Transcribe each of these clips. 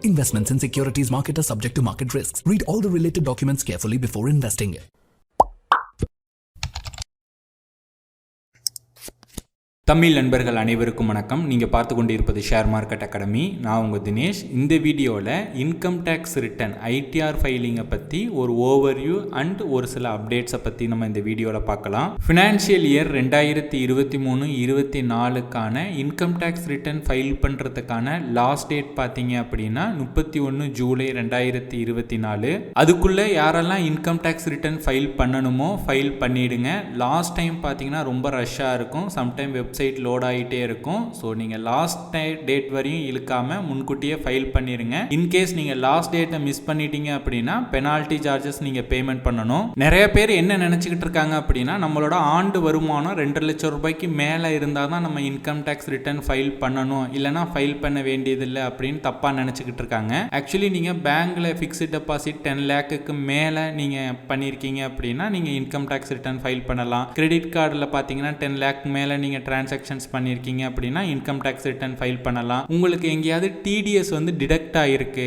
Investments in securities market are subject to market risks. Read all the related documents carefully before investing. Tamil நண்பர்கள் அனைவருக்கும் வணக்கம். நீங்கள் பார்த்து கொண்டிருப்பது ஷேர் மார்க்கெட் அகாடமி. நான் உங்கள் தினேஷ். இந்த வீடியோவில் இன்கம் டேக்ஸ் ரிட்டர்ன் ஐடிஆர் ஃபைலிங்கை பற்றி ஒரு ஓவர்வியூ அண்ட் ஒரு சில அப்டேட்ஸை பற்றி நம்ம இந்த வீடியோவில் பார்க்கலாம். ஃபினான்ஷியல் இயர் 2023-24க்கான இன்கம் டேக்ஸ் ரிட்டர்ன் ஃபைல் பண்ணுறதுக்கான லாஸ்ட் டேட் பார்த்தீங்க அப்படின்னா 31 ஜூலை 2024. அதுக்குள்ளே யாரெல்லாம் இன்கம் டேக்ஸ் ரிட்டர்ன் ஃபைல் பண்ணணுமோ ஃபைல் பண்ணிவிடுங்க. லாஸ்ட் டைம் பார்த்தீங்கன்னா ரொம்ப ரஷ்ஷாக இருக்கும். சம்டைம் வெப்சைட் லோட் ஆகிட்டே இருக்கும். ஸோ நீங்கள் லாஸ்ட் டேட் வரையும் இழுக்காமல் முன்கூட்டியே ஃபைல் பண்ணிடுங்க. இன்கேஸ் நீங்கள் லாஸ்ட் டேட்டை மிஸ் பண்ணிட்டீங்க அப்படின்னா பெனால்ட்டி சார்ஜஸ் நீங்கள் பேமெண்ட் பண்ணணும். நிறைய பேர் என்ன நினச்சிக்கிட்டு இருக்காங்க அப்படின்னா நம்மளோட ஆண்டு வருமானம் 2 லட்சம் ரூபாய்க்கு மேலே இருந்தால் தான் நம்ம இன்கம் டேக்ஸ் ரிட்டர்ன் ஃபைல் பண்ணணும், இல்லைனா ஃபைல் பண்ண வேண்டியதில்லை அப்படின்னு தப்பாக நினச்சிக்கிட்டு இருக்காங்க. ஆக்சுவலி நீங்கள் பேங்க்கில் ஃபிக்ஸ்டு டெபாசிட் 10 லேக்குக்கு மேலே நீங்கள் பண்ணியிருக்கீங்க அப்படின்னா நீங்கள் இன்கம் டேக்ஸ் ரிட்டர்ன் ஃபைல் பண்ணலாம். கிரெடிட் கார்டில் பார்த்தீங்கன்னா 10 லேக் மேலே நீங்கள் டிரான்சாக்ஷன்ஸ் பண்ணியிருக்கீங்க அப்படின்னா இன்கம் டேக்ஸ் ரிட்டர்ன் ஃபைல் பண்ணலாம். உங்களுக்கு எங்கேயாவது டிடிஎஸ் வந்து டிடக்ட் ஆகிருக்கு,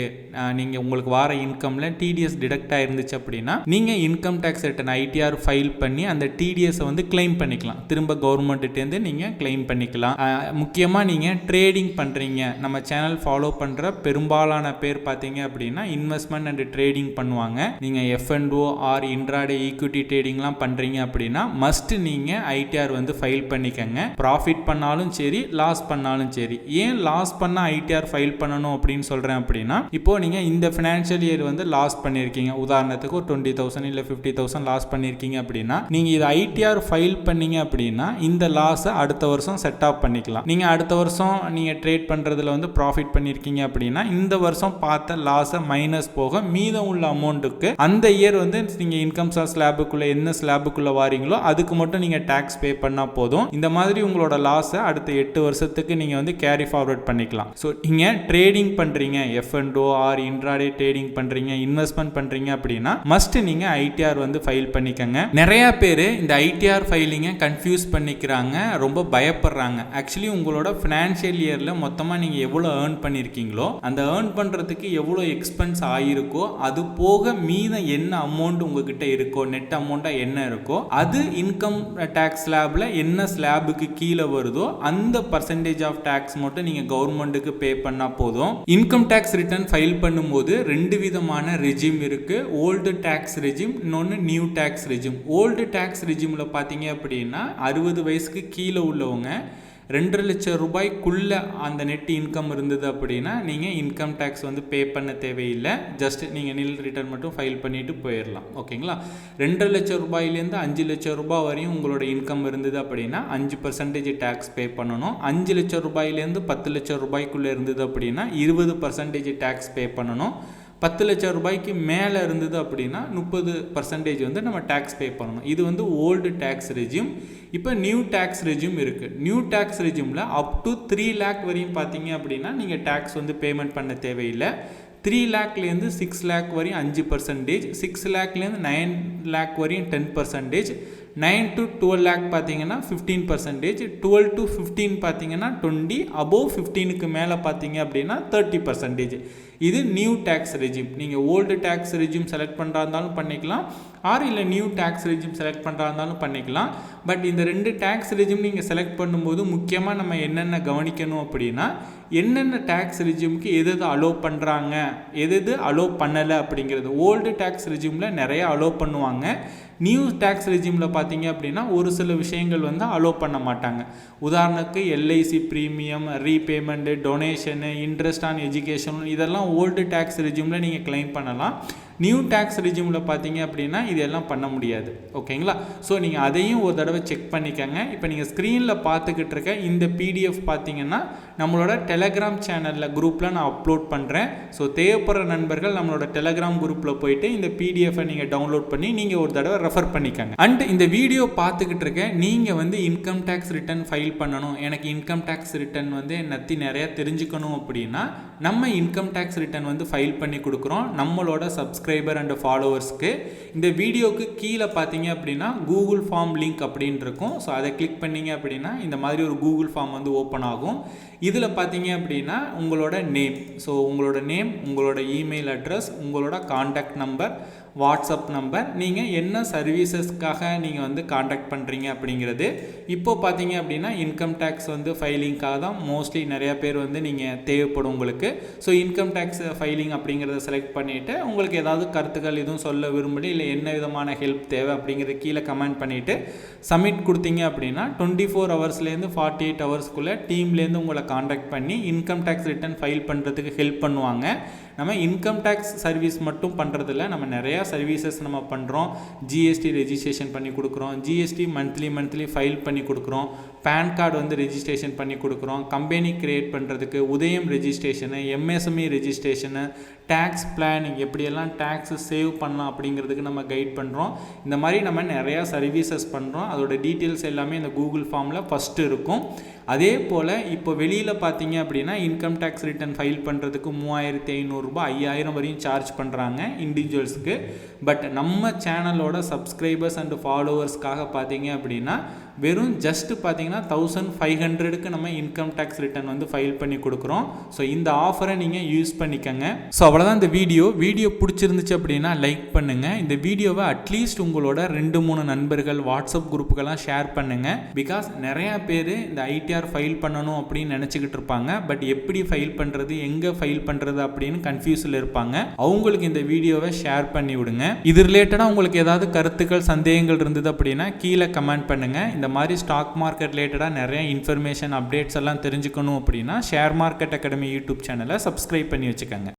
நீங்கள் உங்களுக்கு வார இன்கமில் டிடிஎஸ் டிடக்ட் ஆகிருந்துச்சு அப்படின்னா நீங்கள் income tax return ITR file பண்ணி அந்த டிடிஎஸை வந்து கிளைம் பண்ணிக்கலாம். திரும்ப கவர்மெண்ட்டுலேருந்து நீங்கள் கிளைம் பண்ணிக்கலாம். முக்கியமாக நீங்கள் ட்ரேடிங் பண்ணுறீங்க, நம்ம சேனல் ஃபாலோ பண்ணுற பெரும்பாலான பேர் பார்த்தீங்க அப்படின்னா இன்வெஸ்ட்மெண்ட் அண்ட் ட்ரேடிங் பண்ணுவாங்க. நீங்கள் எஃப்என்ஓ ஆர் இன்ட்ராடே ஈக்விட்டி ட்ரேடிங்லாம் பண்ணுறீங்க அப்படின்னா மஸ்ட் நீங்கள் ஐடிஆர் வந்து ஃபைல் பண்ணிக்கங்க. ப்ராஃபிட் பண்ணாலும் சரி லாஸ் பண்ணாலும் சரி. ஏன் லாஸ் பண்ண ஐடிஆர் ஃபைல் பண்ணணும் அப்படின்னு சொல்கிறேன் அப்படின்னா இப்போ நீங்கள் இந்த ஃபினான்ஷியல் இயர் வந்து லாஸ் பண்ணியிருக்கீங்க, உதாரணத்துக்கு ஒரு 20,000 இல்லை 50,000 லாஸ் பண்ணியிருக்கீங்க அப்படின்னா நீங்கள் இது ஐடிஆர் ஃபைல் பண்ணீங்க அப்படின்னா இந்த லாஸை அடுத்த வருஷம் செட் ஆஃப் பண்ணிக்கலாம். நீங்கள் அடுத்த வருஷம் நீங்கள் ட்ரேட் பண்ணுறதுல வந்து ப்ராஃபிட் பண்ணியிருக்கீங்க அப்படின்னா இந்த வருஷம் பார்த்த லாஸை மைனஸ் போக மீதம் உள்ள அமௌண்ட்டுக்கு அந்த இயர் வந்து நீங்கள் இன்கம் சார் ஸ்லாபுக்குள்ளே என்ன ஸ்லாபுக்குள்ளே வாரீங்களோ அதுக்கு மட்டும் நீங்கள் டேக்ஸ் பே பண்ணால் போதும். இந்த மாதிரி உங்களோட லாஸை அடுத்த 8 வருஷத்துக்கு நீங்கள் வந்து கேரி ஃபார்வர்ட் பண்ணிக்கலாம். ஸோ நீங்கள் ட்ரேடிங் பண்ணுறீங்க, எஃப்என்ஓ ஆர் இன்ட்ராடே ட்ரேடிங் பண்ணுறீங்க, இன்வெஸ்ட்மெண்ட் பண்ணுறீங்க அப்படின்னா மஸ்ட் நீங்கள் ஐடிஆர் வந்து ஃபைல் பண்ணிக்கங்க. நிறைய பேர் இந்த ஐடிஆர் ஃபைலிங்கை கன்ஃபியூஸ் பண்ணிக்கிறாங்க, ரொம்ப பயப்படுறாங்க. ஆக்சுவலி உங்களோட ஃபினான்ஷியல் இயரில் மொத்தமாக நீங்கள் எவ்வளோ ஏர்ன் பண்ணியிருக்கீங்களோ அந்த ஏர்ன் பண்ணுறதுக்கு எவ்வளோ எக்ஸ்பென்ஸ் ஆகிருக்கோ அது போக மீதம் என்ன அமௌண்ட் உங்ககிட்ட இருக்கோ, நெட் அமௌண்ட்டாக என்ன இருக்கோ அது இன்கம் டேக்ஸ் ஸ்லாபில் என்ன ஸ்லாபுக்கு கீழே வருதோ அந்த பர்சன்டேஜ் ஆஃப் டேக்ஸ் மட்டும் நீங்கள் கவர்மெண்ட்டுக்கு பே பண்ணால் போதும். இன்கம் டேக்ஸ் ரிட்டர்ன் ஃபைல் பண்ணும்போது 2 விதமான ரெஜிம் இருக்குது. ஓல்டு டேக்ஸ் ரெஜிம், இன்னொன்று new tax regime. Old tax ரெஜிமில் பார்த்தீங்க அப்படின்னா 60 வயசுக்கு கீழே உள்ளவங்க 2 லட்சம் ரூபாய்க்குள்ளே அந்த நெட் இன்கம் இருந்தது அப்படின்னா நீங்கள் இன்கம் டேக்ஸ் வந்து பே பண்ண தேவையில்லை. ஜஸ்ட் நீங்கள் நில் ரிட்டர்ன் மட்டும் ஃபைல் பண்ணிவிட்டு போயிடலாம். ஓகேங்களா? 2 லட்சம் ரூபாயிலேருந்து 5 லட்சம் ரூபாய் வரையும் உங்களோட இன்கம் இருந்தது அப்படின்னா 5% டேக்ஸ் பே பண்ணணும். 5 லட்சம் ரூபாயிலேருந்து 10 லட்சம் ரூபாய்க்குள்ளே இருந்தது அப்படின்னா 20% டேக்ஸ் பே பண்ணணும். 10 லட்சம் ரூபாய்க்கு மேலே இருந்தது அப்படின்னா 30% வந்து நம்ம டேக்ஸ் பே பண்ணணும். இது வந்து ஓல்டு டேக்ஸ் ரெஜிம். இப்போ நியூ டேக்ஸ் ரெஜிம் இருக்குது. நியூ டேக்ஸ் ரெஜிமில் அப் டு 3 லேக் வரையும் பார்த்தீங்க அப்படின்னா நீங்கள் டேக்ஸ் வந்து பேமெண்ட் பண்ண தேவையில்லை. 3 லேக்லேருந்து 6 லேக் வரையும் 5%, 6 லேக்லேருந்து 9 லேக் வரையும் 10%, 9 to 12 லேக் பார்த்தீங்கன்னா 15%, 12 to 15 பார்த்தீங்கன்னா 20, above 15க்கு மேலே பார்த்தீங்க அப்படின்னா 30%. இது நியூ டேக்ஸ் ரெஜிம். நீங்கள் ஓல்டு டேக்ஸ் ரெஜிம் செலக்ட் பண்ணுறா இருந்தாலும் பண்ணிக்கலாம், ஆர் இல்லை நியூ டேக்ஸ் ரெஜிம் செலக்ட் பண்ணுறா இருந்தாலும் பண்ணிக்கலாம். பட் இந்த 2 டேக்ஸ் ரெஜிம் நீங்கள் செலக்ட் பண்ணும்போது முக்கியமாக நம்ம என்னென்ன கவனிக்கணும் அப்படின்னா என்னென்ன டேக்ஸ் ரெஜிமுக்கு எது அலோவ் பண்ணுறாங்க, எது அலோவ் பண்ணலை அப்படிங்கிறது. ஓல்டு டேக்ஸ் ரெஜிமில் நிறைய அலோவ் பண்ணுவாங்க. நியூ டேக்ஸ் ரெஜிமில் பார்த்தீங்க அப்படின்னா ஒரு சில விஷயங்கள் வந்து அலோவ் பண்ண மாட்டாங்க. உதாரணத்துக்கு LIC premium, repayment, donation, interest on education இதெல்லாம் ஓல்டு டேக்ஸ் ரெஜிமில் நீங்கள் கிளைம் பண்ணலாம். நியூ டேக்ஸ் ரெஜிமில் பார்த்தீங்க அப்படின்னா இதெல்லாம் பண்ண முடியாது. ஓகேங்களா? ஸோ நீங்கள் அதையும் ஒரு தடவை செக் பண்ணிக்கங்க. இப்போ நீங்கள் ஸ்க்ரீனில் பார்த்துக்கிட்டு இருக்க இந்த பிடிஎஃப் பார்த்தீங்கன்னா நம்மளோட டெலகிராம் சேனலில் குரூப்பில் நான் அப்லோட் பண்ணுறேன். ஸோ தேவைப்படுற நண்பர்கள் நம்மளோட டெலகிராம் குரூப்பில் போயிட்டு இந்த பிடிஎஃபை நீங்கள் டவுன்லோட் பண்ணி நீங்கள் ஒரு தடவை ரெஃபர் பண்ணிக்கங்க. அண்ட் இந்த வீடியோ பார்த்துக்கிட்டு இருக்க நீங்கள் வந்து இன்கம் டேக்ஸ் ரிட்டர்ன் ஃபைல் பண்ணணும், எனக்கு இன்கம் டேக்ஸ் ரிட்டர்ன் வந்து நத்தி நிறையா தெரிஞ்சுக்கணும் அப்படின்னா நம்ம இன்கம் டேக்ஸ் ரிட்டர்ன் வந்து ஃபைல் பண்ணி கொடுக்குறோம் நம்மளோட சப்ஸ்கிரைபர் அண்ட் ஃபாலோவர்ஸ்க்கு. இந்த வீடியோக்கு கீழே பார்த்தீங்க அப்படின்னா கூகுள் ஃபார்ம் லிங்க் அப்படின்னு இருக்கும். ஸோ அதை கிளிக் பண்ணிங்க அப்படின்னா இந்த மாதிரி ஒரு கூகுள் ஃபார்ம் வந்து ஓப்பன் ஆகும். இதில் பார்த்தீங்க அப்படின்னா உங்களோட நேம், ஸோ உங்களோட நேம், உங்களோட இமெயில் அட்ரஸ், உங்களோட காண்டாக்ட் நம்பர், வாட்ஸ்அப் நம்பர், நீங்கள் என்ன சர்வீசஸ்க்காக நீங்கள் வந்து காண்டாக்ட் பண்ணுறீங்க அப்படிங்கிறது. இப்போ பார்த்தீங்க அப்படின்னா இன்கம் டேக்ஸ் வந்து ஃபைலிங்காக தான் மோஸ்ட்லி நிறையா பேர் வந்து நீங்கள் தேவைப்படும் உங்களுக்கு. ஸோ இன்கம் டேக்ஸ் ஃபைலிங் அப்படிங்கிறத செலக்ட் பண்ணிவிட்டு உங்களுக்கு ஏதாவது கருத்துக்கள் எதுவும் சொல்ல விரும்புகிறீங்க, இல்லை என்ன விதமான ஹெல்ப் தேவை அப்படிங்கிறத கீழே கமெண்ட் பண்ணிவிட்டு சப்மிட் கொடுத்தீங்க அப்படின்னா 24 ஹவர்ஸ்லேருந்து 48 ஹவர்ஸ்க்குள்ளே டீம்லேருந்து உங்களை காண்டாக்ட் பண்ணி இன்கம் டேக்ஸ் ரிட்டர்ன் ஃபைல் பண்ணுறதுக்கு ஹெல்ப் பண்ணுவாங்க. நம்ம இன்கம் டேக்ஸ் சர்வீஸ் மட்டும் பண்ணுறதில்ல, நம்ம நிறையா சர்வீசஸ் நம்ம பண்ணுறோம். ஜிஎஸ்டி ரெஜிஸ்ட்ரேஷன் பண்ணி கொடுக்குறோம், ஜிஎஸ்டி மந்த்லி ஃபைல் பண்ணி கொடுக்குறோம், பேன் கார்டு வந்து ரெஜிஸ்ட்ரேஷன் பண்ணி கொடுக்குறோம், கம்பெனி க்ரியேட் பண்ணுறதுக்கு Udyam registration, MSME registration, tax planning, எப்படியெல்லாம் டேக்ஸ் சேவ் பண்ணலாம் அப்படிங்கிறதுக்கு நம்ம கைட் பண்ணுறோம். இந்த மாதிரி நம்ம நிறையா சர்வீசஸ் பண்ணுறோம். அதோட டீட்டெயில்ஸ் எல்லாமே இந்த கூகுள் ஃபார்மில் ஃபஸ்ட்டு இருக்கும். அதே போல் இப்போ வெளியில் பார்த்தீங்க அப்படின்னா இன்கம் டேக்ஸ் ரிட்டர்ன் ஃபைல் பண்ணுறதுக்கு 3500 ரூபாய் 5000 வரையும் சார்ஜ் பண்ணுறாங்க இண்டிவிஜுவல்ஸ்க்கு. பட் நம்ம சேனலோட சப்ஸ்கிரைபர்ஸ் அண்ட் ஃபாலோவர்ஸ்க்காக பார்த்தீங்க அப்படின்னா வெறும் ஜஸ்ட் பார்த்தீங்கன்னா 1500க்கு நம்ம இன்கம் டேக்ஸ் ரிட்டர்ன் வந்து ஃபைல் பண்ணி கொடுக்குறோம். ஸோ இந்த ஆஃபரை நீங்கள் யூஸ் பண்ணிக்கங்க. ஸோ அவ்வளோதான் இந்த வீடியோ பிடிச்சிருந்துச்சு அப்படின்னா லைக் பண்ணுங்கள். இந்த வீடியோவை அட்லீஸ்ட் உங்களோட 2-3 நண்பர்கள் வாட்ஸ்அப் குரூப்புக்கெல்லாம் ஷேர் பண்ணுங்கள். பிகாஸ் நிறையா பேர் இந்த ஐடிஆர் ஃபைல் பண்ணணும் அப்படின்னு நினச்சிக்கிட்டு இருப்பாங்க. பட் எப்படி ஃபைல் பண்ணுறது, எங்கே ஃபைல் பண்ணுறது அப்படின்னு கன்ஃபியூஸில் இருப்பாங்க. அவங்களுக்கு இந்த வீடியோவை ஷேர் பண்ணி விடுங்க. இது ரிலேட்டடாக உங்களுக்கு ஏதாவது கருத்துக்கள், சந்தேகங்கள் இருந்தது அப்படின்னா கீழே கமெண்ட் பண்ணுங்கள். இந்த மாதிரி ஸ்டாக் மார்க்கெட் ரிலேட்டடாக நிறைய இன்ஃபர்மேஷன் அப்டேட்ஸ் எல்லாம் தெரிஞ்சுக்கணும் அப்படின்னா ஷேர் மார்க்கெட் அகாடமி யூடியூப் சேனலை சப்ஸ்கிரைப் பண்ணி வச்சுக்கோங்க.